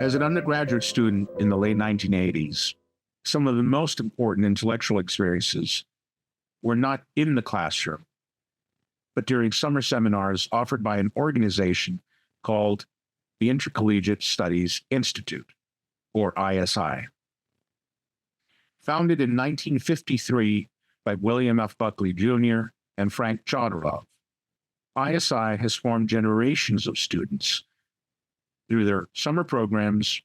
As an undergraduate student in the late 1980s, some of the most important intellectual experiences were not in the classroom, but during summer seminars offered by an organization called the Intercollegiate Studies Institute, or ISI. Founded in 1953 by William F. Buckley Jr. and Frank Jodorov, ISI has formed generations of students through their summer programs,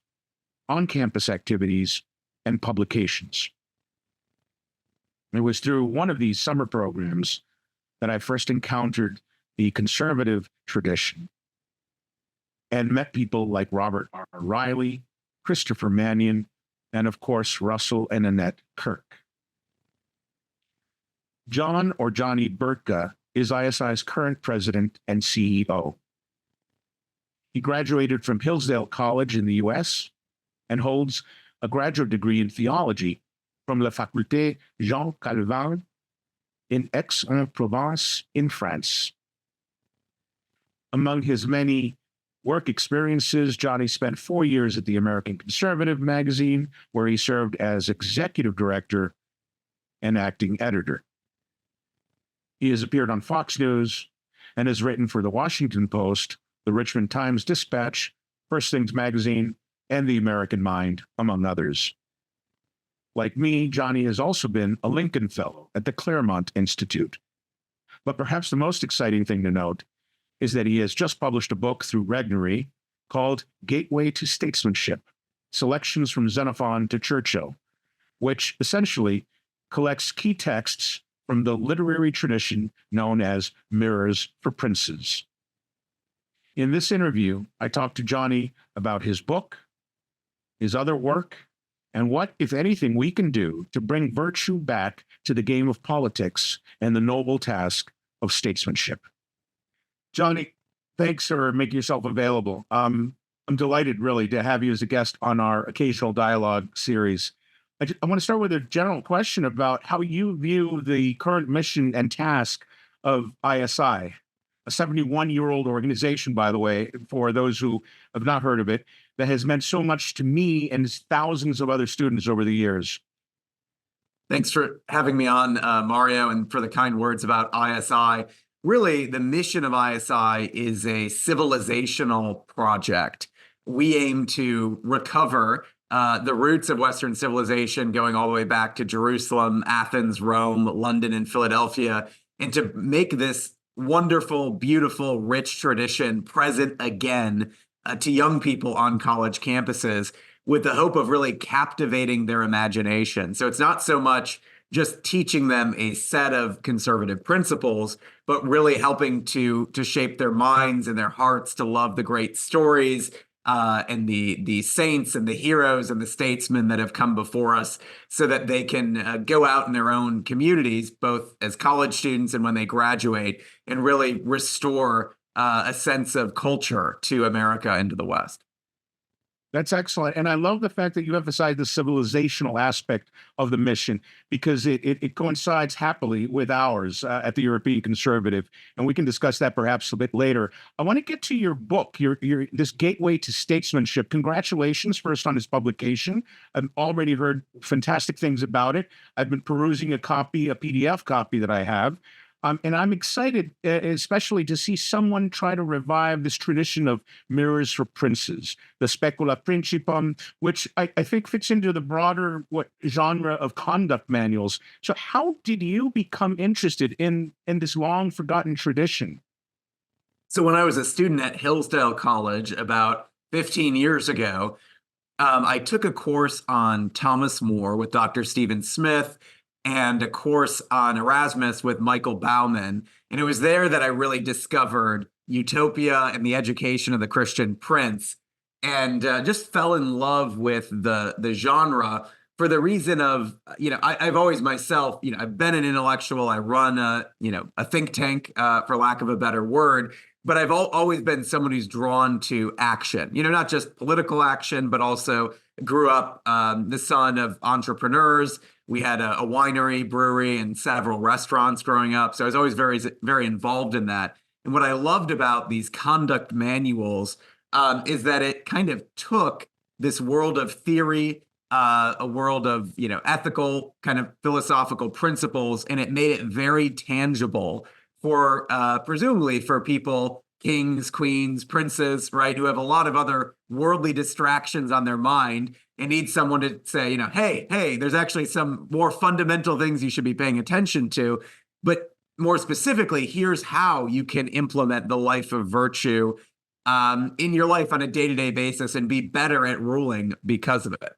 on-campus activities, and publications. It was through one of these summer programs that I first encountered the conservative tradition and met people like Robert R. Riley, Christopher Mannion, and of course, Russell and Annette Kirk. John or Johnny Burtka is ISI's current president and CEO. He graduated from Hillsdale College in the US and holds a graduate degree in theology from La Faculté Jean Calvin in Aix-en-Provence in France. Among his many work experiences, Johnny spent 4 years at the American Conservative magazine, where he served as executive director and acting editor. He has appeared on Fox News and has written for the Washington Post, the Richmond Times-Dispatch, First Things Magazine, and the American Mind, among others. Like me, Johnny has also been a Lincoln Fellow at the Claremont Institute. But perhaps the most exciting thing to note is that he has just published a book through Regnery called Gateway to Statesmanship, Selections from Xenophon to Churchill, which essentially collects key texts from the literary tradition known as Mirrors for Princes. In this interview, I talked to Johnny about his book, his other work, and what, if anything, we can do to bring virtue back to the game of politics and the noble task of statesmanship. Johnny, thanks for making yourself available. I'm delighted, really, to have you as a guest on our occasional dialogue series. I want to start with a general question about how you view the current mission and task of ISI, a 71-year-old organization, by the way, for those who have not heard of it, that has meant so much to me and thousands of other students over the years. Thanks for having me on, Mario, and for the kind words about ISI. Really, the mission of ISI is a civilizational project. We aim to recover the roots of Western civilization going all the way back to Jerusalem, Athens, Rome, London, and Philadelphia, and to make this wonderful, beautiful, rich tradition present again to young people on college campuses with the hope of really captivating their imagination. So it's not so much just teaching them a set of conservative principles, but really helping to shape their minds and their hearts to love the great stories and the saints and the heroes and the statesmen that have come before us, so that they can go out in their own communities, both as college students and when they graduate, and really restore a sense of culture to America and to the West. That's excellent. And I love the fact that you emphasize the civilizational aspect of the mission, because it coincides happily with ours at the European Conservative. And we can discuss that perhaps a bit later. I want to get to your book, this Gateway to Statesmanship. Congratulations first on its publication. I've already heard fantastic things about it. I've been perusing a PDF copy that I have. And I'm excited, especially to see someone try to revive this tradition of mirrors for princes, the specula, principum, which I think fits into the broader genre of conduct manuals. So how did you become interested in this long forgotten tradition? So when I was a student at Hillsdale College about 15 years ago, I took a course on Thomas More with Dr. Stephen Smith, and a course on Erasmus with Michael Bauman. And it was there that I really discovered utopia and the education of the Christian prince, and just fell in love with the genre for the reason of, I've always myself, I've been an intellectual. I run a think tank, for lack of a better word, but I've always been someone who's drawn to action, not just political action, but also grew up the son of entrepreneurs. We had a winery, brewery, and several restaurants growing up. So I was always very, very involved in that. And what I loved about these conduct manuals is that it kind of took this world of theory, a world of, ethical kind of philosophical principles, and it made it very tangible for presumably for people, kings, queens, princes, right, who have a lot of other worldly distractions on their mind and need someone to say, hey, there's actually some more fundamental things you should be paying attention to. But more specifically, here's how you can implement the life of virtue in your life on a day-to-day basis and be better at ruling because of it.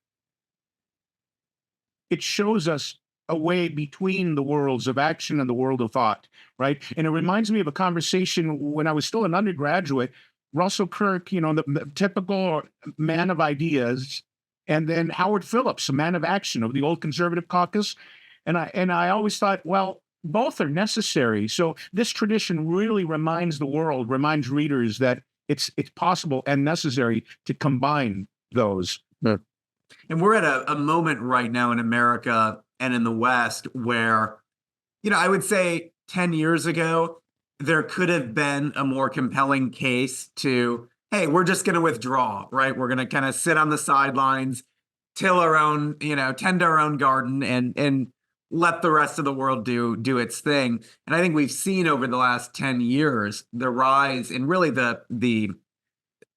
It shows us a way between the worlds of action and the world of thought, right? And it reminds me of a conversation when I was still an undergraduate. Russell Kirk, the typical man of ideas, and then Howard Phillips, a man of action of the old conservative caucus. And I always thought, well, both are necessary. So this tradition really reminds reminds readers that it's possible and necessary to combine those. Yeah. And we're at a moment right now in America and in the West where, I would say 10 years ago, there could have been a more compelling case to, hey, we're just going to withdraw, right? We're going to kind of sit on the sidelines, till our own, tend our own garden and let the rest of the world do its thing. And I think we've seen over the last 10 years the rise in really the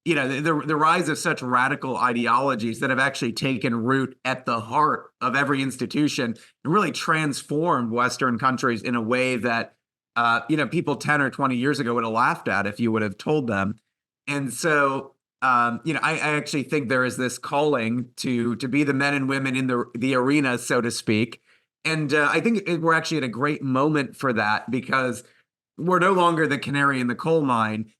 rise of such radical ideologies that have actually taken root at the heart of every institution and really transformed Western countries in a way that, people 10 or 20 years ago would have laughed at if you would have told them. And so, I actually think there is this calling to be the men and women in the arena, so to speak. And I think we're actually at a great moment for that because we're no longer the canary in the coal mine.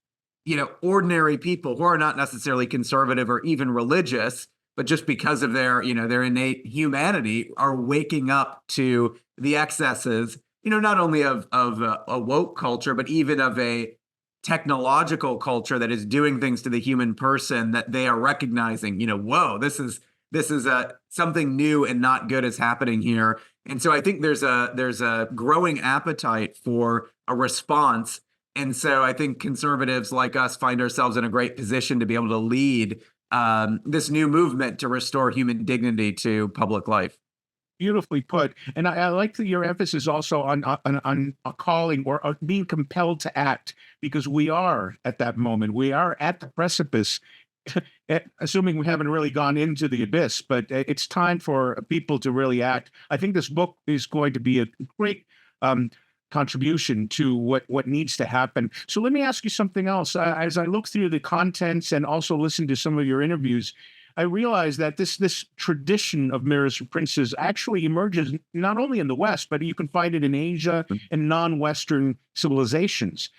Ordinary people who are not necessarily conservative or even religious, but just because of their innate humanity are waking up to the excesses, not only of a woke culture, but even of a technological culture that is doing things to the human person that they are recognizing, whoa, this is something new and not good is happening here. And so I think there's a growing appetite for a response. And so I think conservatives like us find ourselves in a great position to be able to lead this new movement to restore human dignity to public life. Beautifully put. And I like your emphasis also on a calling or being compelled to act, because we are at that moment. We are at the precipice, assuming we haven't really gone into the abyss, but it's time for people to really act. I think this book is going to be a great contribution to what needs to happen. So let me ask you something else. As I look through the contents and also listen to some of your interviews, I realize that this tradition of mirrors for princes actually emerges not only in the West, but you can find it in Asia and non-Western civilizations.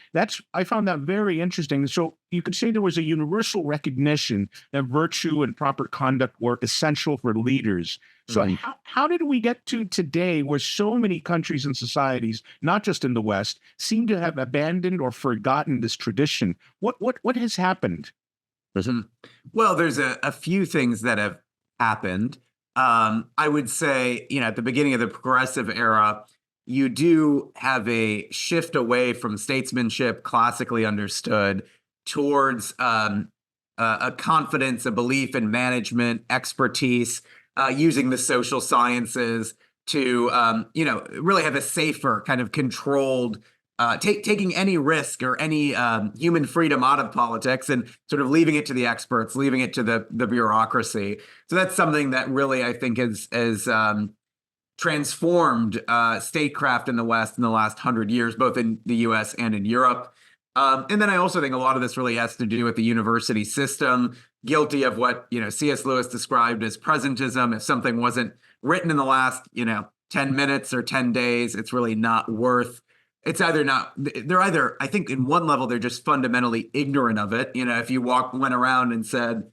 I found that very interesting. So you could say there was a universal recognition that virtue and proper conduct were essential for leaders. So how did we get to today where so many countries and societies, not just in the West, seem to have abandoned or forgotten this tradition? What has happened? Well, there's a few things that have happened. I would say, at the beginning of the progressive era, you do have a shift away from statesmanship, classically understood, towards a confidence, a belief in management, expertise, using the social sciences to, really have a safer kind of controlled taking any risk or any human freedom out of politics and sort of leaving it to the experts, leaving it to the bureaucracy. So that's something that really, I think, has transformed statecraft in the West in the last 100 years, both in the US and in Europe. And then I also think a lot of this really has to do with the university system, guilty of what C.S. Lewis described as presentism. If something wasn't written in the last 10 minutes or 10 days, it's really not worth. It's either not, I think in one level, they're just fundamentally ignorant of it. If you went around and said,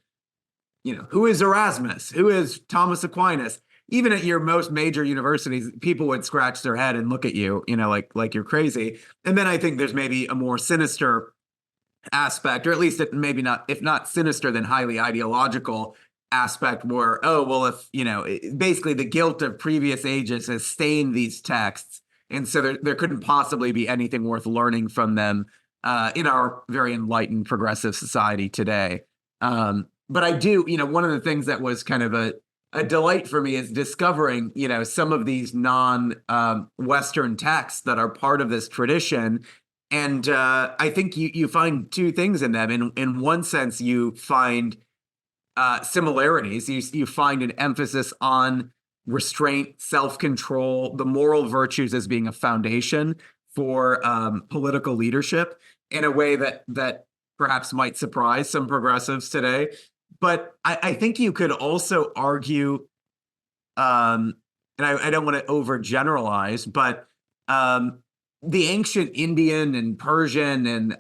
who is Erasmus? Who is Thomas Aquinas? Even at your most major universities, people would scratch their head and look at you, like you're crazy. And then I think there's maybe a more sinister aspect, or at least maybe not, if not sinister, then highly ideological aspect where, if, basically the guilt of previous ages has stained these texts. And so there couldn't possibly be anything worth learning from them in our very enlightened progressive society today. but I do, one of the things that was kind of a delight for me is discovering, some of these non-Western texts that are part of this tradition. And I think you find two things in them. In one sense, you find similarities. You find an emphasis on restraint, self-control, the moral virtues as being a foundation for political leadership in a way that perhaps might surprise some progressives today. But I think you could also argue, and I don't want to overgeneralize, but the ancient Indian and Persian and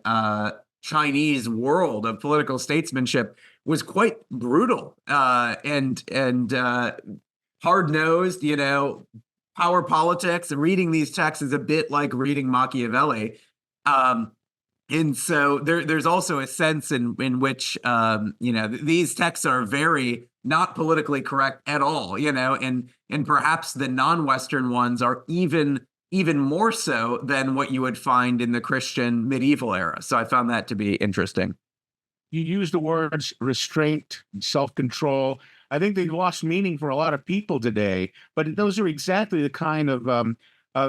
Chinese world of political statesmanship was quite brutal and hard-nosed, power politics. And reading these texts is a bit like reading Machiavelli. And so there's also a sense in which, these texts are very not politically correct at all, and perhaps the non-Western ones are even more so than what you would find in the Christian medieval era. So I found that to be interesting. You use the words restraint and self-control. I think they've lost meaning for a lot of people today, but those are exactly the kind of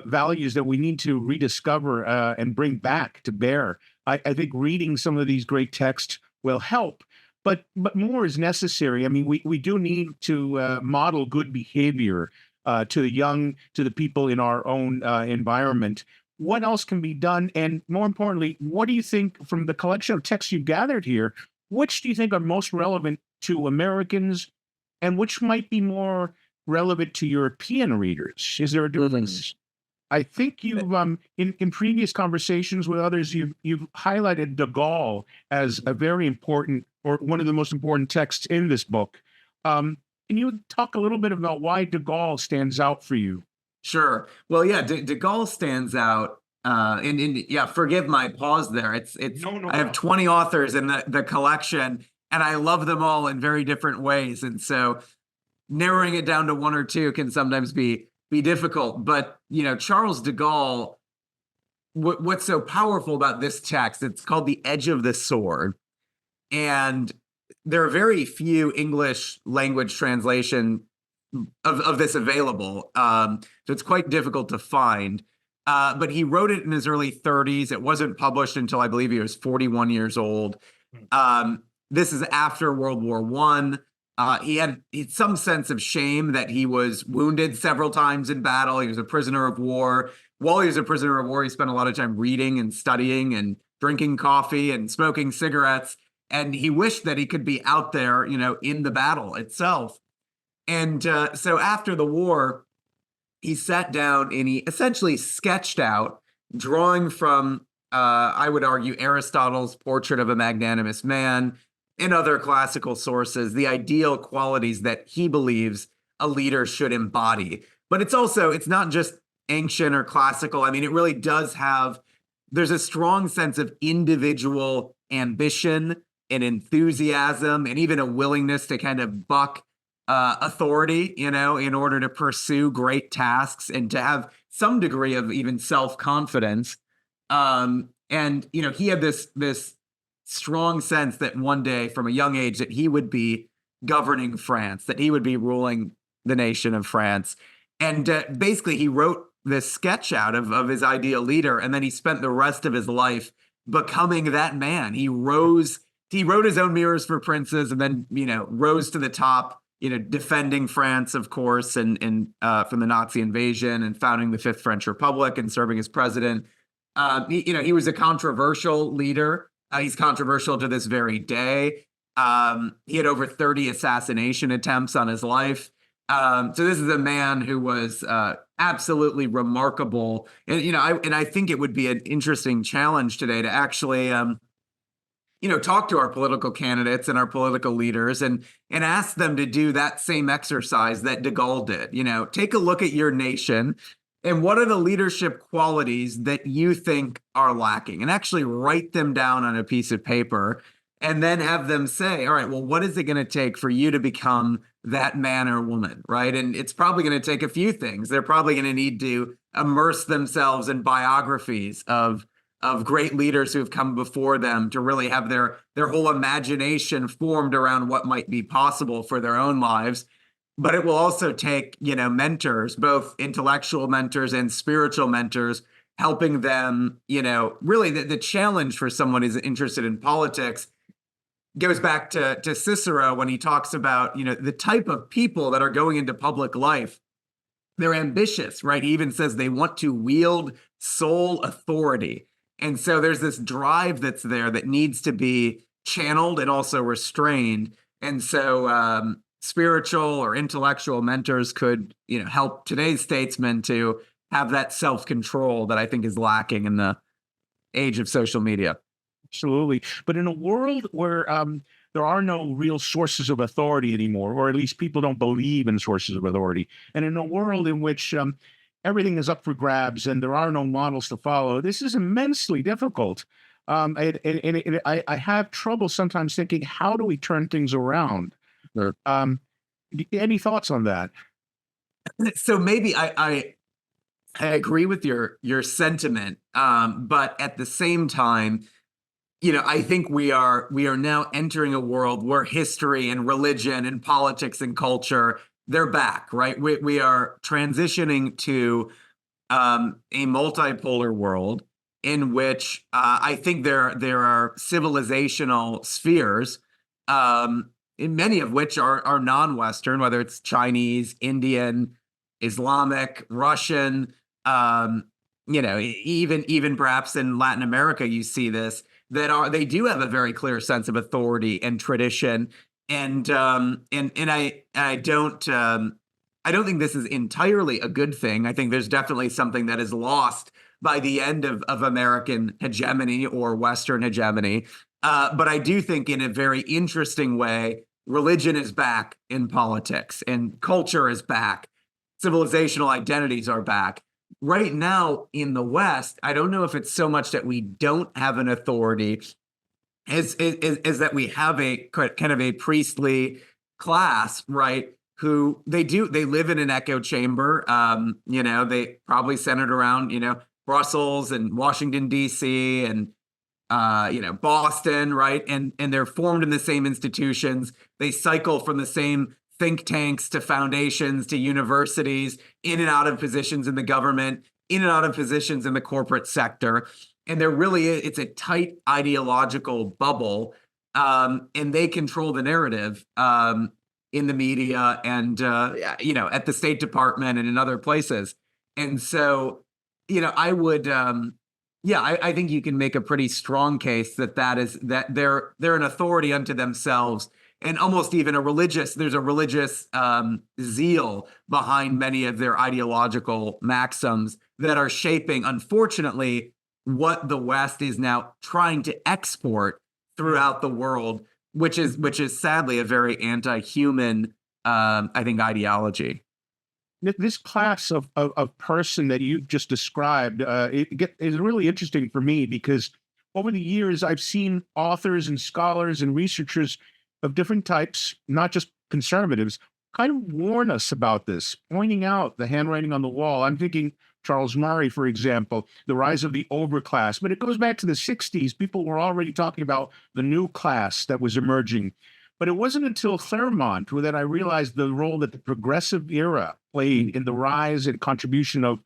values that we need to rediscover and bring back to bear. I think reading some of these great texts will help, but more is necessary. I mean, we do need to model good behavior to the young, to the people in our own environment. What else can be done? And more importantly, what do you think from the collection of texts you've gathered here, which do you think are most relevant to Americans and which might be more relevant to European readers? Is there a difference? I think you've, in previous conversations with others, you've highlighted de Gaulle as a very important, or one of the most important texts in this book. Can you talk a little bit about why de Gaulle stands out for you? Sure. Well, yeah, de Gaulle stands out. And yeah, forgive my pause there. It's No. I have 20 authors in the collection, and I love them all in very different ways. And so narrowing it down to one or two can sometimes be difficult. But, Charles de Gaulle, what's so powerful about this text, it's called The Edge of the Sword. And there are very few English language translation of this available. So it's quite difficult to find. But he wrote it in his early 30s. It wasn't published until I believe he was 41 years old. This is after World War I. He had some sense of shame that he was wounded several times in battle. He was a prisoner of war. While he was a prisoner of war, he spent a lot of time reading and studying and drinking coffee and smoking cigarettes. And he wished that he could be out there, in the battle itself. And so after the war, he sat down and he essentially sketched out, drawing from, I would argue, Aristotle's Portrait of a Magnanimous Man and other classical sources, the ideal qualities that he believes a leader should embody. But it's not just ancient or classical. I mean, it really does there's a strong sense of individual ambition and enthusiasm and even a willingness to kind of buck authority, in order to pursue great tasks and to have some degree of even self-confidence. And, he had this strong sense that one day from a young age that he would be governing France, that he would be ruling the nation of France. And basically he wrote this sketch out of his ideal leader. And then he spent the rest of his life becoming that man. He wrote his own Mirrors for Princes and then, rose to the top, defending France, of course, and from the Nazi invasion and founding the Fifth French Republic and serving as president. He was a controversial leader. He's controversial to this very day. He had over 30 assassination attempts on his life. So this is a man who was absolutely remarkable. And, I think it would be an interesting challenge today to actually talk to our political candidates and our political leaders and ask them to do that same exercise that de Gaulle did. Take a look at your nation and what are the leadership qualities that you think are lacking, and actually write them down on a piece of paper and then have them say, all right, well, what is it going to take for you to become that man or woman, right? And it's probably going to take a few things. They're probably going to need to immerse themselves in biographies of of great leaders who have come before them to really have their whole imagination formed around what might be possible for their own lives. But it will also take, mentors, both intellectual mentors and spiritual mentors, helping them, really the challenge for someone who's interested in politics goes back to Cicero when he talks about, the type of people that are going into public life. They're ambitious, right? He even says they want to wield sole authority. And so there's this drive that's there that needs to be channeled and also restrained. And so spiritual or intellectual mentors could, help today's statesmen to have that self-control that I think is lacking in the age of social media. Absolutely. But in a world where there are no real sources of authority anymore, or at least people don't believe in sources of authority, and in a world in which everything is up for grabs and there are no models to follow, this is immensely difficult. I have trouble sometimes thinking, how do we turn things around? Sure. Any thoughts on that? So maybe I agree with your sentiment, but at the same time, I think we are now entering a world where history and religion and politics and culture, they're back, right? We are transitioning to a multipolar world in which I think there are civilizational spheres, in many of which are non-Western, whether it's Chinese, Indian, Islamic, Russian, even perhaps in Latin America, you see this, they do have a very clear sense of authority and tradition. And I don't think this is entirely a good thing. I think there's definitely something that is lost by the end of American hegemony or Western hegemony. But I do think in a very interesting way, religion is back in politics and culture is back. Civilizational identities are back. Right now in the West, I don't know if it's so much that we don't have an authority is that we have a kind of a priestly class, right? Who they live in an echo chamber. They probably centered around, Brussels and Washington, D.C. and, Boston, right? And they're formed in the same institutions. They cycle from the same think tanks to foundations to universities, in and out of positions in the government, in and out of positions in the corporate sector. And it's a tight ideological bubble, and they control the narrative in the media and, at the State Department and in other places. And so, I would, I think you can make a pretty strong case that they're an authority unto themselves. And almost even there's a religious zeal behind many of their ideological maxims that are shaping, unfortunately, what the West is now trying to export throughout the world, which is sadly a very anti-human, I think, ideology. This class of person that you just described is really interesting for me because over the years I've seen authors and scholars and researchers of different types, not just conservatives, kind of warn us about this, pointing out the handwriting on the wall. I'm thinking Charles Murray, for example, the rise of the overclass. But it goes back to the 60s. People were already talking about the new class that was emerging. But it wasn't until Claremont that I realized the role that the progressive era played in the rise and contribution of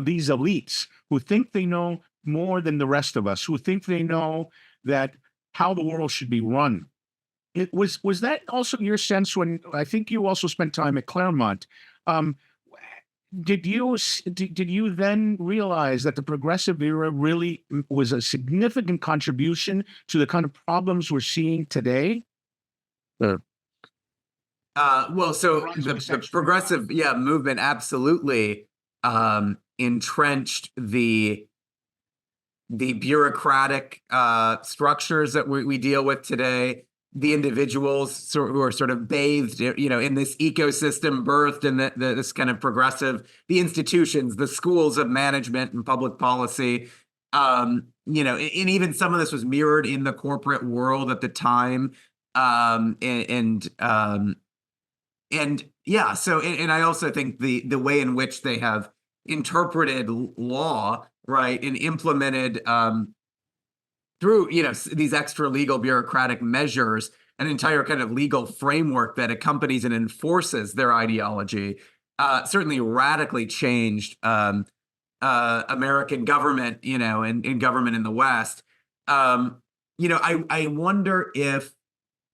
these elites who think they know more than the rest of us, who think they know that how the world should be run. It was that also your sense when I think you also spent time at Claremont? Did you then realize that the progressive era really was a significant contribution to the kind of problems we're seeing today? So the progressive movement absolutely entrenched the bureaucratic structures that we deal with today. The individuals who are sort of bathed, in this ecosystem, birthed in this kind of progressive, the institutions, the schools of management and public policy, and even some of this was mirrored in the corporate world at the time. So I also think the way in which they have interpreted law, right, and implemented through these extra legal bureaucratic measures, an entire kind of legal framework that accompanies and enforces their ideology, certainly radically changed American government, and government in the West. I wonder if,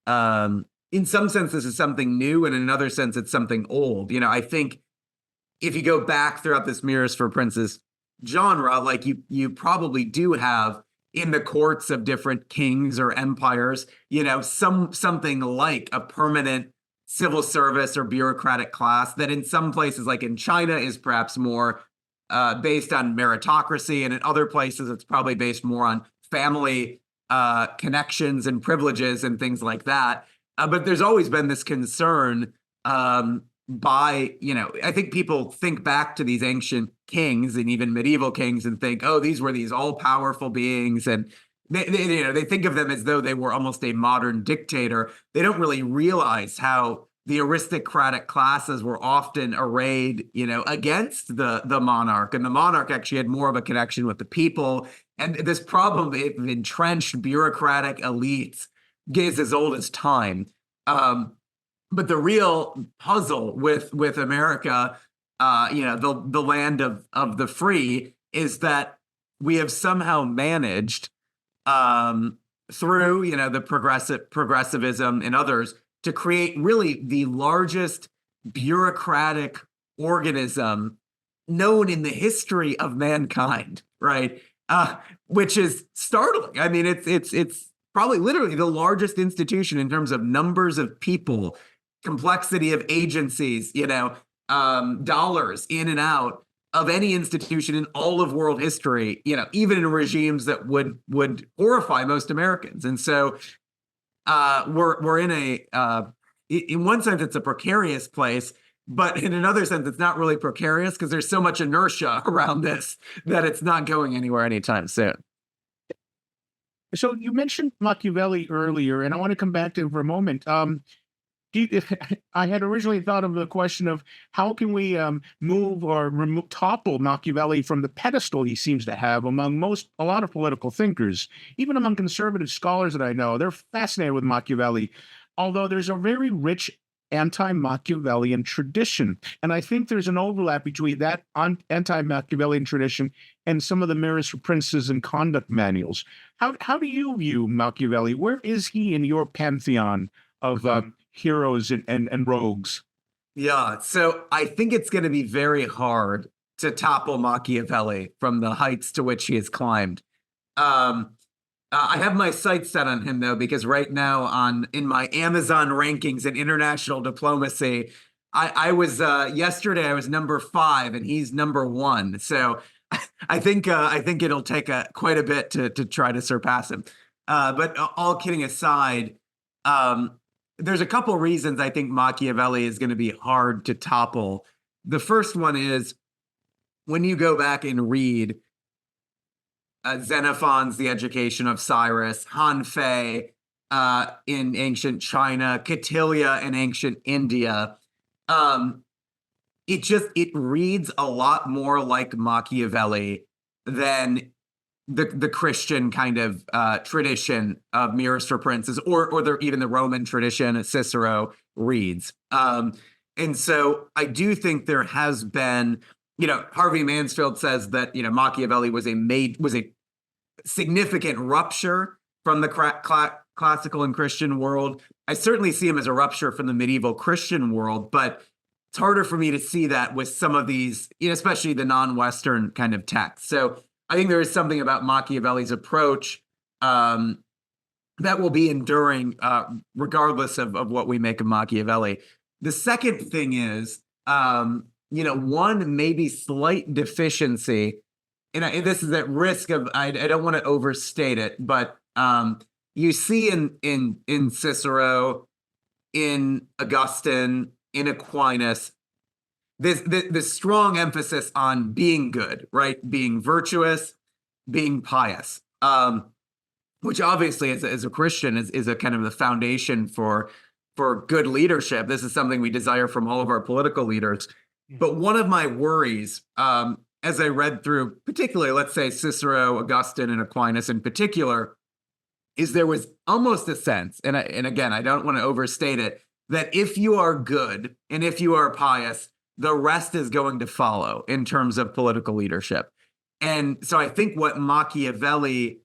in some sense, this is something new, and in another sense, it's something old. I think if you go back throughout this Mirrors for Princes genre, like you probably do have in the courts of different kings or empires, something like a permanent civil service or bureaucratic class that in some places, like in China, is perhaps more based on meritocracy, and in other places it's probably based more on family connections and privileges and things like that. But there's always been this concern I think people think back to these ancient kings and even medieval kings and think, oh, these were these all-powerful beings, and they think of them as though they were almost a modern dictator. They don't really realize how the aristocratic classes were often arrayed, against the monarch, and the monarch actually had more of a connection with the people. And this problem of entrenched bureaucratic elites is as old as time. But the real puzzle with America, the land of the free, is that we have somehow managed through the progressivism and others to create really the largest bureaucratic organism known in the history of mankind, right? Which is startling. I mean, it's probably literally the largest institution in terms of numbers of people, complexity of agencies, dollars in and out of any institution in all of world history, even in regimes that would horrify most Americans. And so we're in in one sense, it's a precarious place, but in another sense, it's not really precarious because there's so much inertia around this that it's not going anywhere anytime soon. So you mentioned Machiavelli earlier, and I want to come back to him for a moment. I had originally thought of the question of how can we move or topple Machiavelli from the pedestal he seems to have among a lot of political thinkers, even among conservative scholars that I know. They're fascinated with Machiavelli, although there's a very rich anti-Machiavellian tradition. And I think there's an overlap between that anti-Machiavellian tradition and some of the Mirrors for Princes and conduct manuals. How do you view Machiavelli? Where is he in your pantheon of heroes and rogues? Yeah, so I think it's going to be very hard to topple Machiavelli from the heights to which he has climbed. I have my sights set on him, though, because right now in my Amazon rankings in international diplomacy, I was yesterday I was number 5 and he's number 1. So I think it'll take quite a bit to try to surpass him. But all kidding aside, there's a couple reasons I think Machiavelli is going to be hard to topple. The first one is when you go back and read Xenophon's The Education of Cyrus, Han Fei in ancient China, Kautilya in ancient India, it reads a lot more like Machiavelli than the Christian kind of tradition of Mirrors for Princes, or even the Roman tradition Cicero reads. And so I do think there has been, Harvey Mansfield says that Machiavelli was a significant rupture from the classical and Christian world. I certainly see him as a rupture from the medieval Christian world, but it's harder for me to see that with some of these, especially the non-Western kind of texts. So I think there is something about Machiavelli's approach that will be enduring regardless of what we make of Machiavelli. The second thing is, one maybe slight deficiency, and this is at risk of, I don't want to overstate it, but you see in Cicero, in Augustine, in Aquinas, this strong emphasis on being good, right? Being virtuous, being pious, which obviously as a Christian is a kind of the foundation for good leadership. This is something we desire from all of our political leaders. But one of my worries, as I read through, particularly, let's say Cicero, Augustine, and Aquinas in particular, is there was almost a sense, and again, I don't want to overstate it, that if you are good and if you are pious, the rest is going to follow in terms of political leadership. And so I think what Machiavelli,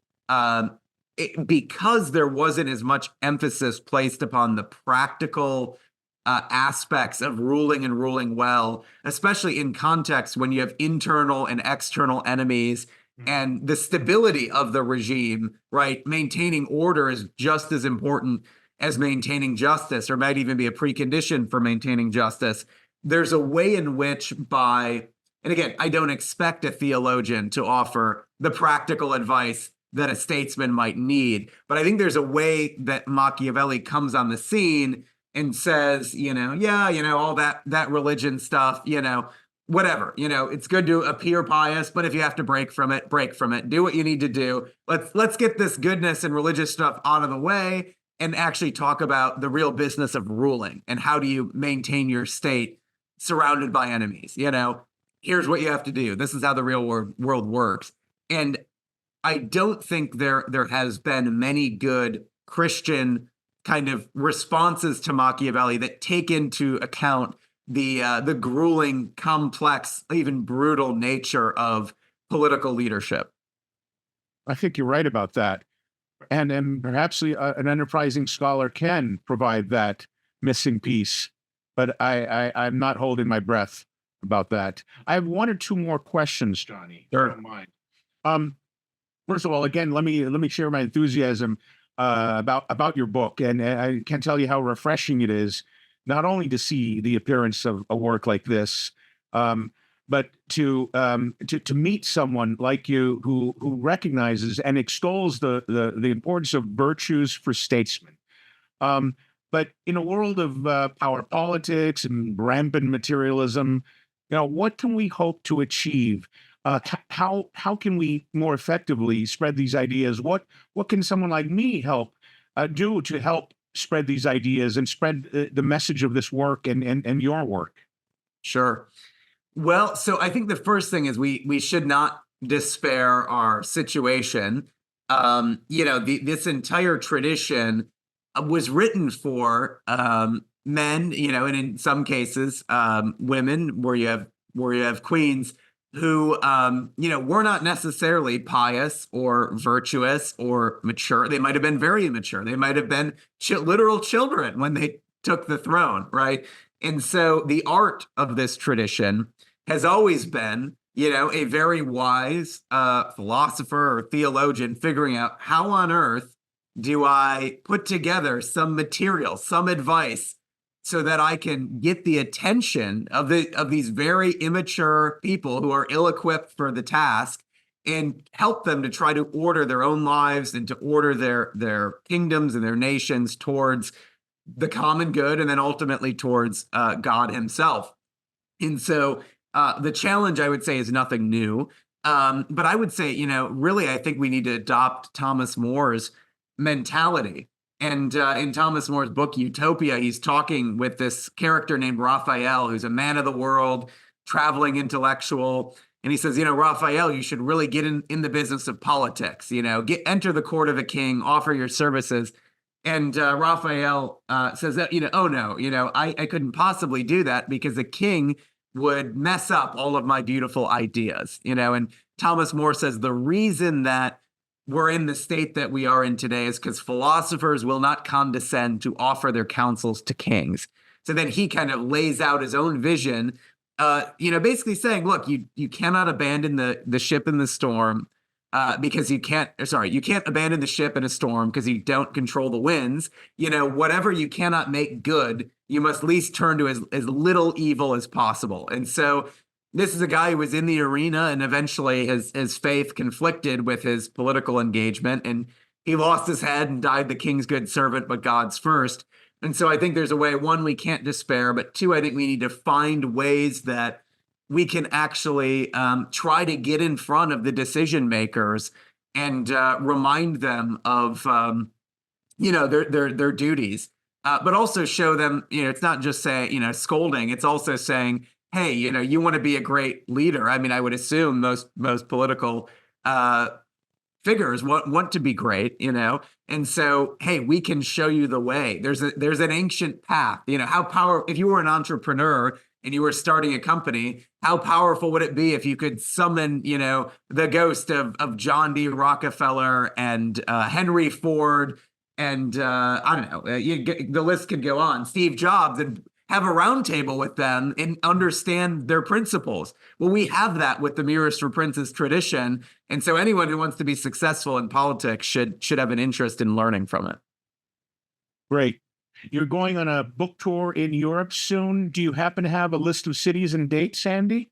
because there wasn't as much emphasis placed upon the practical aspects of ruling and ruling well, especially in context when you have internal and external enemies and the stability of the regime, right? Maintaining order is just as important as maintaining justice, or might even be a precondition for maintaining justice. There's a way in which and again, I don't expect a theologian to offer the practical advice that a statesman might need, but I think there's a way that Machiavelli comes on the scene and says, all that religion stuff, whatever, it's good to appear pious, but if you have to break from it, break from it. Do what you need to do. Let's get this goodness and religious stuff out of the way and actually talk about the real business of ruling and how do you maintain your state surrounded by enemies. Here's what you have to do. This is how the real world works. And I don't think there has been many good Christian kind of responses to Machiavelli that take into account the grueling, complex, even brutal nature of political leadership. I think you're right about that. And perhaps an enterprising scholar can provide that missing piece, but I'm not holding my breath about that. I have one or two more questions, Johnny. Sure. If you don't mind. First of all, again, let me share my enthusiasm about your book, and I can't tell you how refreshing it is, not only to see the appearance of a work like this, but to meet someone like you who recognizes and extols the importance of virtues for statesmen. But in a world of power politics and rampant materialism, what can we hope to achieve? How can we more effectively spread these ideas? What can someone like me do to help spread these ideas and spread the message of this work and your work? Sure. Well, so I think the first thing is we should not despair our situation. This entire tradition was written for men, and in some cases, women, where you have queens who, were not necessarily pious or virtuous or mature. They might have been very immature. They might have been literal children when they took the throne, right? And so the art of this tradition has always been, a very wise philosopher or theologian figuring out how on earth do I put together some material, some advice, so that I can get the attention of these very immature people who are ill-equipped for the task and help them to try to order their own lives and to order their kingdoms and their nations towards the common good and then ultimately towards God himself. And so the challenge, I would say, is nothing new. But I would say, really, I think we need to adopt Thomas More's mentality. And in Thomas More's book, Utopia, he's talking with this character named Raphael, who's a man of the world, traveling intellectual. And he says, Raphael, you should really get in the business of politics, enter the court of a king, offer your services. And Raphael says that, oh, no, I couldn't possibly do that because the king would mess up all of my beautiful ideas, and Thomas More says the reason that we're in the state that we are in today is because philosophers will not condescend to offer their counsels to kings. So then he kind of lays out his own vision, basically saying, look, you cannot abandon the ship in the storm because you can't abandon the ship in a storm because you don't control the winds. Whatever you cannot make good, you must at least turn to as little evil as possible. And so this is a guy who was in the arena and eventually his faith conflicted with his political engagement, and he lost his head and died the king's good servant, but God's first. And so I think there's a way, one, we can't despair, but two, I think we need to find ways that we can actually try to get in front of the decision makers and remind them of, their duties, but also show them, it's not just saying, scolding. It's also saying, hey, you want to be a great leader. I mean, I would assume most political figures want to be great, and so, hey, we can show you the way. There's an ancient path. If you were an entrepreneur and you were starting a company, how powerful would it be if you could summon, the ghost of John D. Rockefeller and Henry Ford and I don't know, the list could go on, Steve Jobs, and have a roundtable with them and understand their principles. Well, we have that with the Mirrors for Princes tradition. And so anyone who wants to be successful in politics should have an interest in learning from it. Great. You're going on a book tour in Europe soon. Do you happen to have a list of cities and dates, Andy?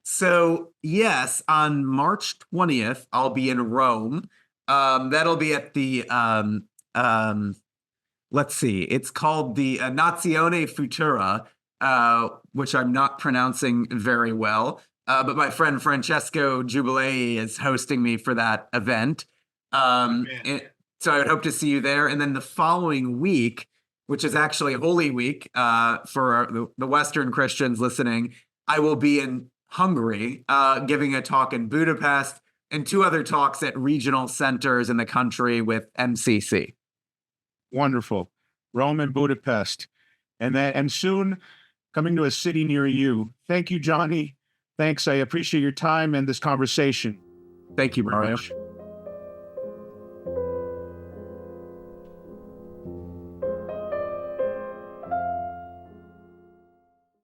So, yes, on March 20th, I'll be in Rome. That'll be at the let's see, it's called the Nazione Futura, which I'm not pronouncing very well. But my friend Francesco Giubilei is hosting me for that event. So I would hope to see you there. And then the following week, which is actually Holy Week for the Western Christians listening, I will be in Hungary giving a talk in Budapest and 2 other talks at regional centers in the country with MCC. Wonderful. Rome and Budapest. And soon coming to a city near you. Thank you, Johnny. Thanks. I appreciate your time and this conversation. Thank you very Mario. much.